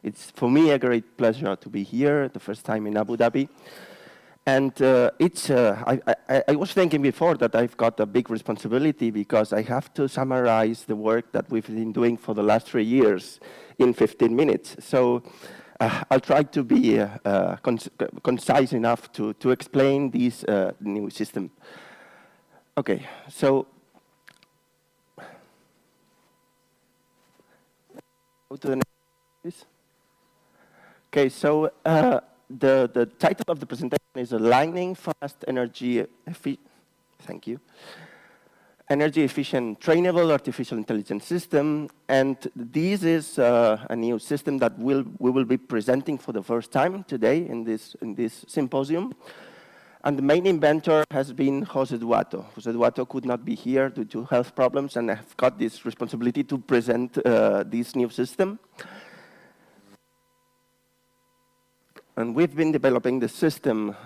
It's for me a great pleasure to be here, the first time in Abu Dhabi. And I was thinking before that I've got a big responsibility because I have to summarize the work that we've been doing for the last 3 years in 15 minutes. So I'll try to be concise enough to explain this new system. Okay, so go to the next, please. Okay, so the title of the presentation is Aligning Fast Energy Efficient Trainable Artificial Intelligence System. And this is a new system that we will be presenting for the first time today in this symposium. And the main inventor has been Jose Duato. Jose Duato could not be here due to health problems, and I've got this responsibility to present this new system. And we've been developing the system.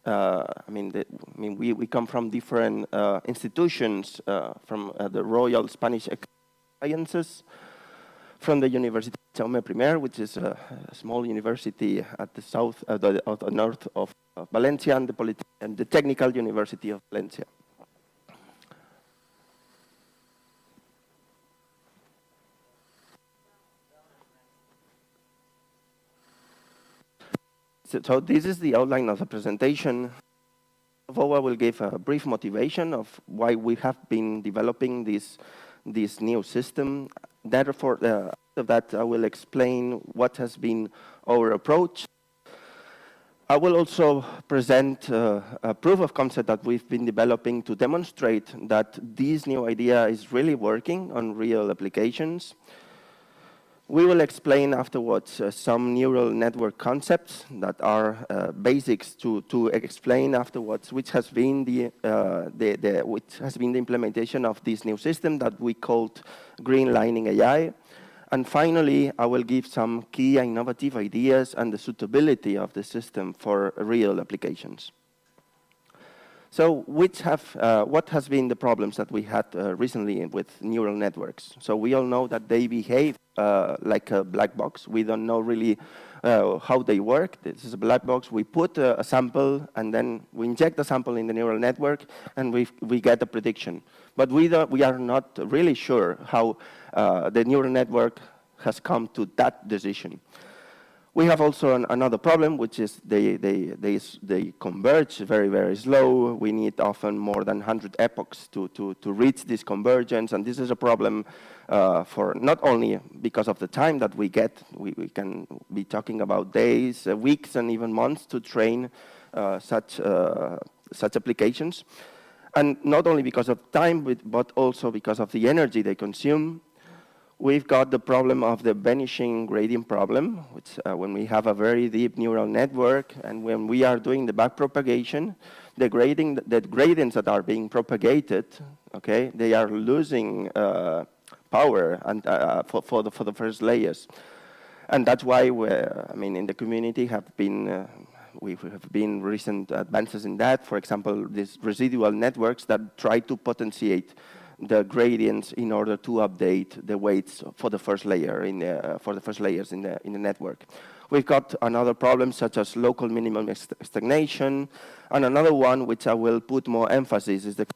We come from different institutions, from the Royal Spanish Sciences, from the University of Jaume I, which is a small university at the south, the north of Valencia, and the Technical University of Valencia. So this is the outline of the presentation. First of all, I will give a brief motivation of why we have been developing this new system. Therefore, after that, I will explain what has been our approach. I will also present a proof of concept that we've been developing to demonstrate that this new idea is really working on real applications. We will explain afterwards some neural network concepts that are basics to explain afterwards, which has been the implementation of this new system that we called Green Lining AI. And finally, I will give some key innovative ideas and the suitability of the system for real applications. So what has been the problems that we had recently with neural networks? So we all know that they behave like a black box. We don't know really how they work. This is a black box. We put a sample, and then we inject the sample in the neural network, and we get a prediction. But we are not really sure how the neural network has come to that decision. We have also another problem, which is they converge very, very slow. We need often more than 100 epochs to reach this convergence, and this is a problem for not only because of the time that we get. We can be talking about days, weeks, and even months to train such applications. And not only because of time, but also because of the energy they consume. We've got the problem of the vanishing gradient problem, which when we have a very deep neural network and when we are doing the backpropagation, the gradients that are being propagated, okay, they are losing power and for the first layers. And that's why in the community we have been recent advances in that. For example, these residual networks that try to potentiate the gradients in order to update the weights for the first layer for the first layers in the network. We've got another problem such as local minimum stagnation, and another one which I will put more emphasis is the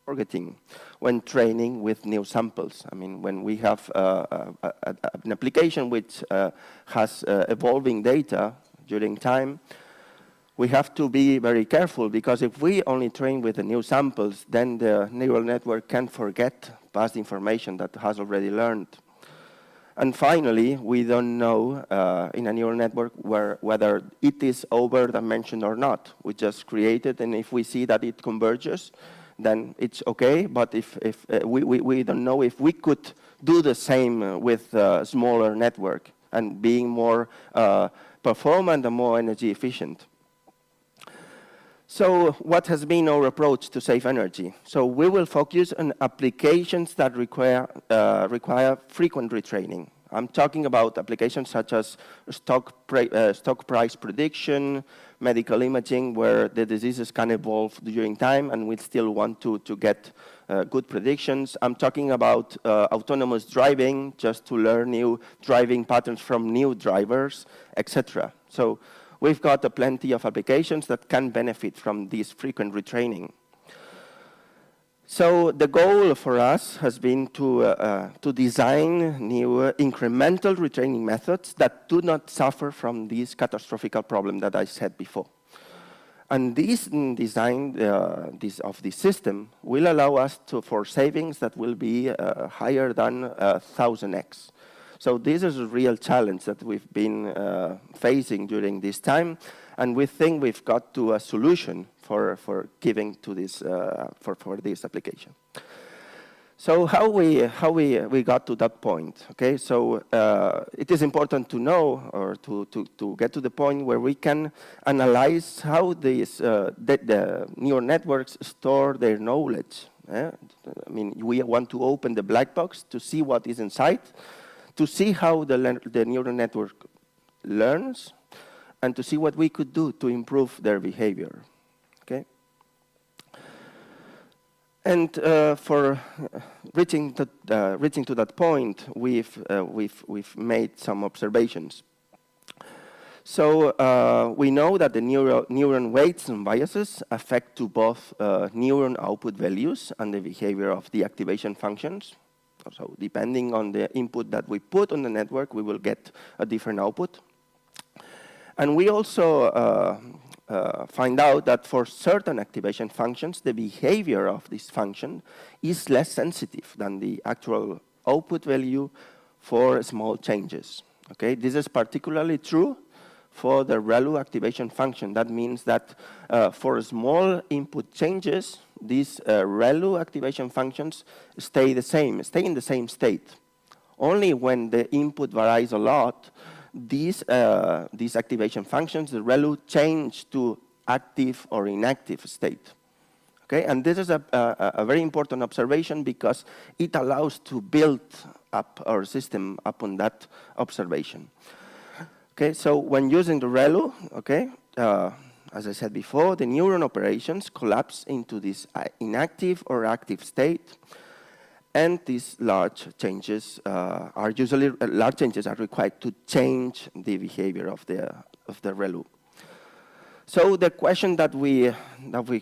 targeting when training with new samples. I mean, when we have an application which has evolving data during time, we have to be very careful, because if we only train with the new samples, then the neural network can forget past information that has already learned. And finally, we don't know in a neural network whether it is over-dimensioned or not. We just create it, and if we see that it converges, then it's okay. But if we don't know if we could do the same with a smaller network and being more performant and more energy efficient. So what has been our approach to save energy? So we will focus on applications that require frequent retraining. I'm talking about applications such as stock price prediction, medical imaging, where the diseases can evolve during time and we still want to get good predictions. I'm talking about autonomous driving, just to learn new driving patterns from new drivers, etc. So we've got plenty of applications that can benefit from this frequent retraining. So the goal for us has been to design new incremental retraining methods that do not suffer from this catastrophic problem that I said before. And this design of this system will allow us for savings that will be higher than 1000x. So this is a real challenge that we've been facing during this time, and we think we've got to a solution for giving to this for this application. So how we got to that point? Okay, so it is important to know, or to get to the point where we can analyze how these the neural networks store their knowledge. I mean, we want to open the black box to see what is inside, to see how the neural network learns, and to see what we could do to improve their behavior. Okay. And for reaching to that point, we've made some observations. So we know that the neuron weights and biases affect to both neuron output values and the behavior of the activation functions. So depending on the input that we put on the network, we will get a different output. And we also find out that for certain activation functions, the behavior of this function is less sensitive than the actual output value for small changes. Okay, this is particularly true for the ReLU activation function. That means that for small input changes, these ReLU activation functions stay in the same state. Only when the input varies a lot, these activation functions, the ReLU, change to active or inactive state. Okay, and this is a very important observation because it allows to build up our system upon that observation. Okay, so when using the ReLU, okay, as I said before, the neuron operations collapse into this inactive or active state, and these large changes are required to change the behavior of the ReLU. So the question that we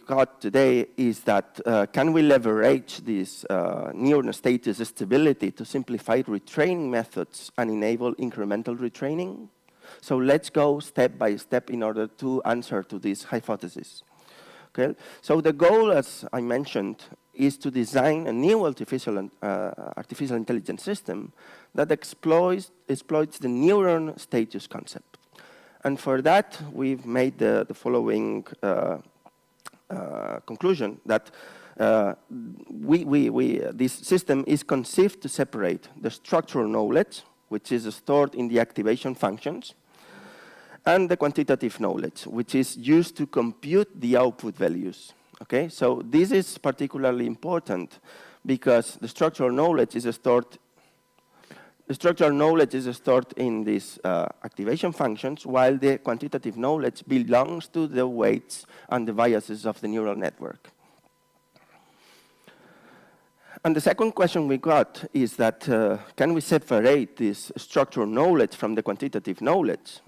got today is that can we leverage this neuron status stability to simplify retraining methods and enable incremental retraining? So let's go step by step in order to answer to this hypothesis. Okay. So the goal, as I mentioned, is to design a new artificial intelligence system that exploits the neuron status concept. And for that, we've made the following conclusion, that this system is conceived to separate the structural knowledge, which is stored in the activation functions, and the quantitative knowledge, which is used to compute the output values. Okay, so this is particularly important because the structural knowledge is stored. The structural knowledge is stored in these activation functions, while the quantitative knowledge belongs to the weights and the biases of the neural network. And the second question we got is that can we separate this structural knowledge from the quantitative knowledge?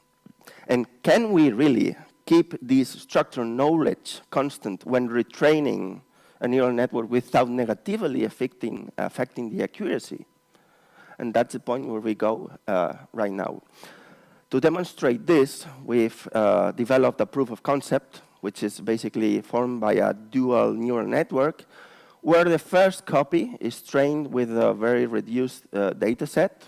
And can we really keep this structural knowledge constant when retraining a neural network without negatively affecting the accuracy? And that's the point where we go right now. To demonstrate this, we've developed a proof of concept, which is basically formed by a dual neural network, where the first copy is trained with a very reduced data set.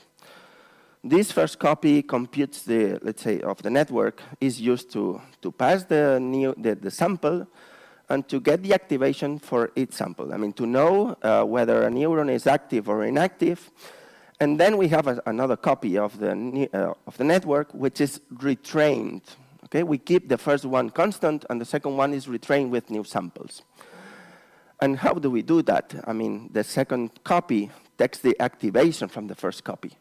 This first copy computes the, let's say, of the network, is used to pass the sample and to get the activation for each sample. I mean, to know whether a neuron is active or inactive. And then we have another copy of the network, which is retrained. Okay, we keep the first one constant, and the second one is retrained with new samples. And how do we do that? I mean, the second copy takes the activation from the first copy.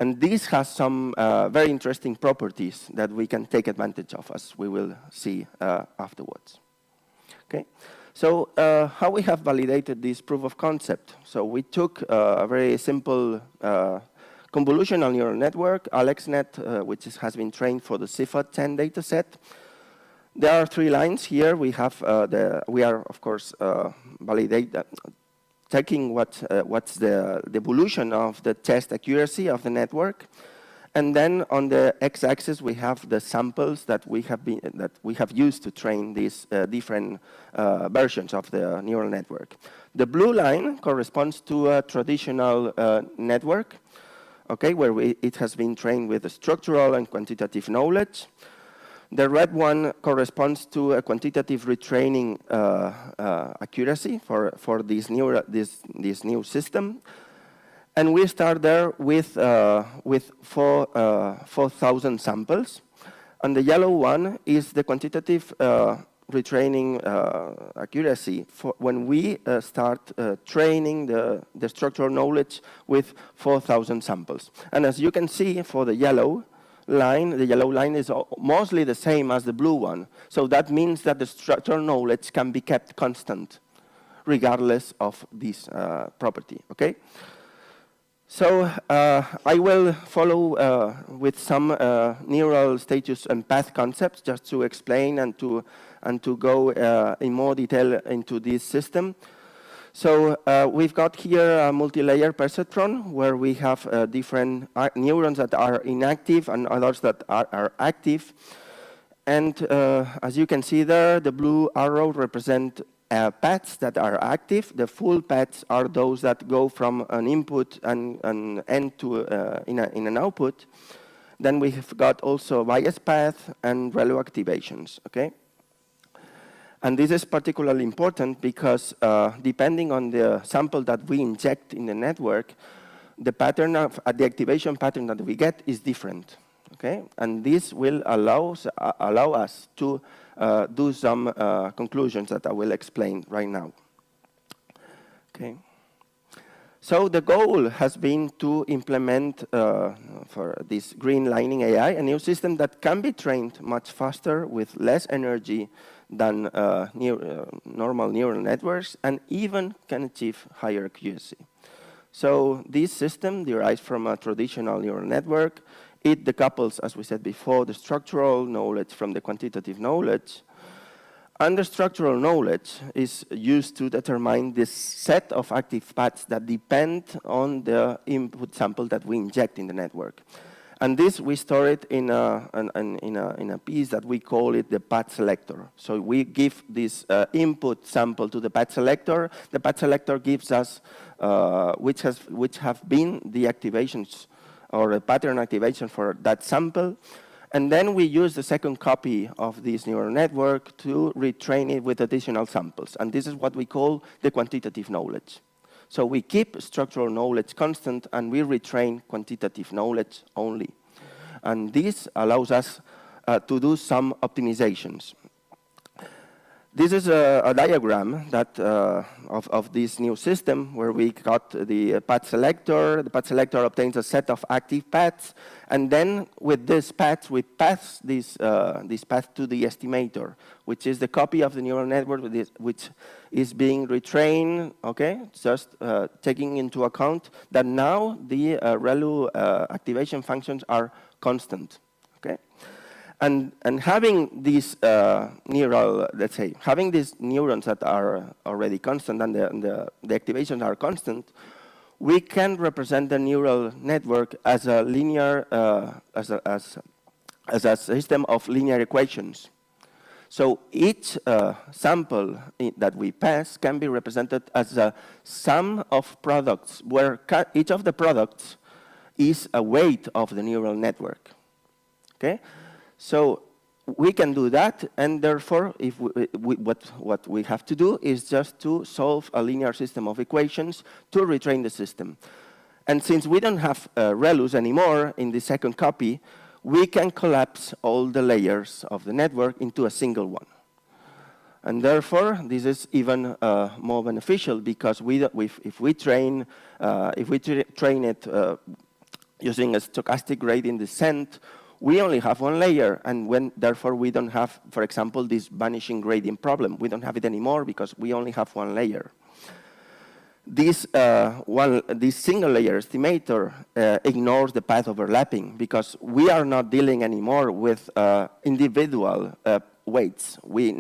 And this has some very interesting properties that we can take advantage of, as we will see afterwards. Okay, so how we have validated this proof of concept? So we took a very simple convolutional neural network, AlexNet, which has been trained for the CIFAR-10 dataset. There are 3 lines here. We have we are of course checking what's the evolution of the test accuracy of the network, and then on the x-axis we have the samples that we have used to train these different versions of the neural network. The blue line corresponds to a traditional network, okay, where it has been trained with structural and quantitative knowledge. The red one corresponds to a quantitative retraining accuracy for this new system. And we start there with 4,000 samples. And the yellow one is the quantitative retraining accuracy for when we start training the structural knowledge with 4,000 samples. And as you can see, for the yellow line is mostly the same as the blue one. So that means that the structural knowledge can be kept constant regardless of this property, okay? So I will follow with some neural status and path concepts just to explain and to go in more detail into this system. So we've got here a multi-layer perceptron where we have different neurons that are inactive and others that are active. And as you can see there, the blue arrow represent paths that are active. The full paths are those that go from an input and an end to in an output. Then we have got also bias path and ReLU activations, okay? And this is particularly important because depending on the sample that we inject in the network, the pattern of the activation pattern that we get is different. Okay, and this will allow us to do some conclusions that I will explain right now. Okay. So the goal has been to implement for this green lining AI a new system that can be trained much faster with less energy than normal neural networks, and even can achieve higher accuracy. So this system derives from a traditional neural network. It decouples, as we said before, the structural knowledge from the quantitative knowledge. And the structural knowledge is used to determine this set of active paths that depend on the input sample that we inject in the network. And this, we store it in a piece that we call it the path selector. So we give this input sample to the path selector. The path selector gives us which have been the activations or a pattern activation for that sample. And then we use the second copy of this neural network to retrain it with additional samples. And this is what we call the quantitative knowledge. So we keep structural knowledge constant, and we retrain quantitative knowledge only. And this allows us to do some optimizations. This is a diagram that of this new system where we got the path selector. The path selector obtains a set of active paths, and then with this path, we pass this path to the estimator, which is the copy of the neural network which is being retrained. Okay, just taking into account that now the ReLU activation functions are constant. Okay. And having these let's say, having these neurons that are already constant and the activations are constant, we can represent the neural network as a linear, as a system of linear equations. So each sample that we pass can be represented as a sum of products, where each of the products is a weight of the neural network. Okay. So we can do that, and therefore, if what we have to do is just to solve a linear system of equations to retrain the system. And since we don't have ReLUs anymore in the second copy, we can collapse all the layers of the network into a single one. And therefore, this is even more beneficial because if we train it using a stochastic gradient descent, we only have one layer, and therefore we don't have, for example, this vanishing gradient problem. We don't have it anymore because we only have one layer. This single layer estimator ignores the path overlapping because we are not dealing anymore with individual weights. We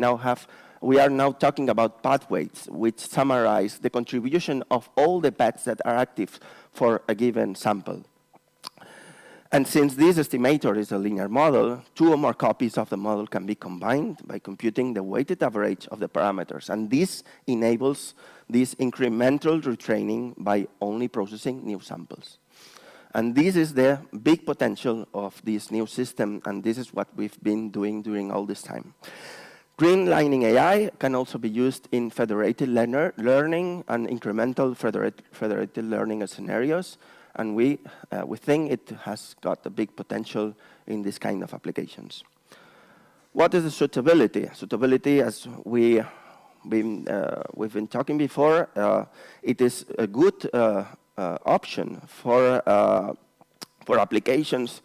are now talking about path weights, which summarize the contribution of all the paths that are active for a given sample. And since this estimator is a linear model, 2 or more copies of the model can be combined by computing the weighted average of the parameters. And this enables this incremental retraining by only processing new samples. And this is the big potential of this new system, and this is what we've been doing during all this time. Green lining AI can also be used in federated learning and incremental federated learning scenarios. And we think it has got a big potential in this kind of applications. What is the suitability? Suitability, as we've been talking before, it is a good option for applications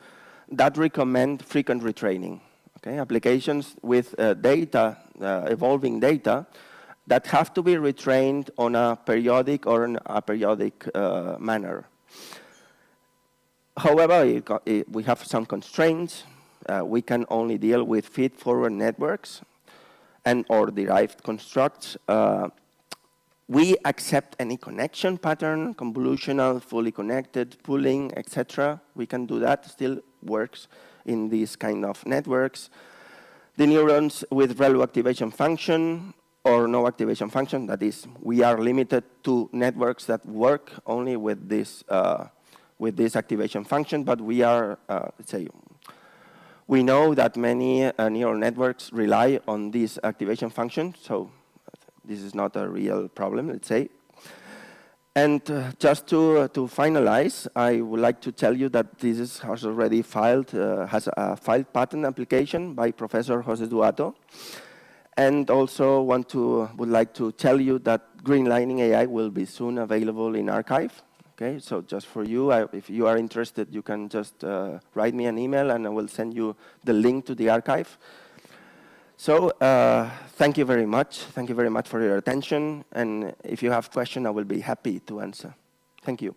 that recommend frequent retraining. Okay, applications with data, evolving data, that have to be retrained on a periodic or an aperiodic manner. However, we have some constraints. We can only deal with feed-forward networks or derived constructs. We accept any connection pattern, convolutional, fully connected, pooling, etc. We can do that, still works in these kind of networks. The neurons with ReLU activation function or no activation function, that is, we are limited to networks that work only with this activation function, but we are, let's say, we know that many neural networks rely on this activation function, so this is not a real problem, let's say. And just to finalize, I would like to tell you that this has already has a filed patent application by Professor Jose Duato. And also would like to tell you that Green Lining AI will be soon available in archive. Okay, so just for you, if you are interested, you can just write me an email and I will send you the link to the archive. So thank you very much. Thank you very much for your attention. And if you have questions, I will be happy to answer. Thank you.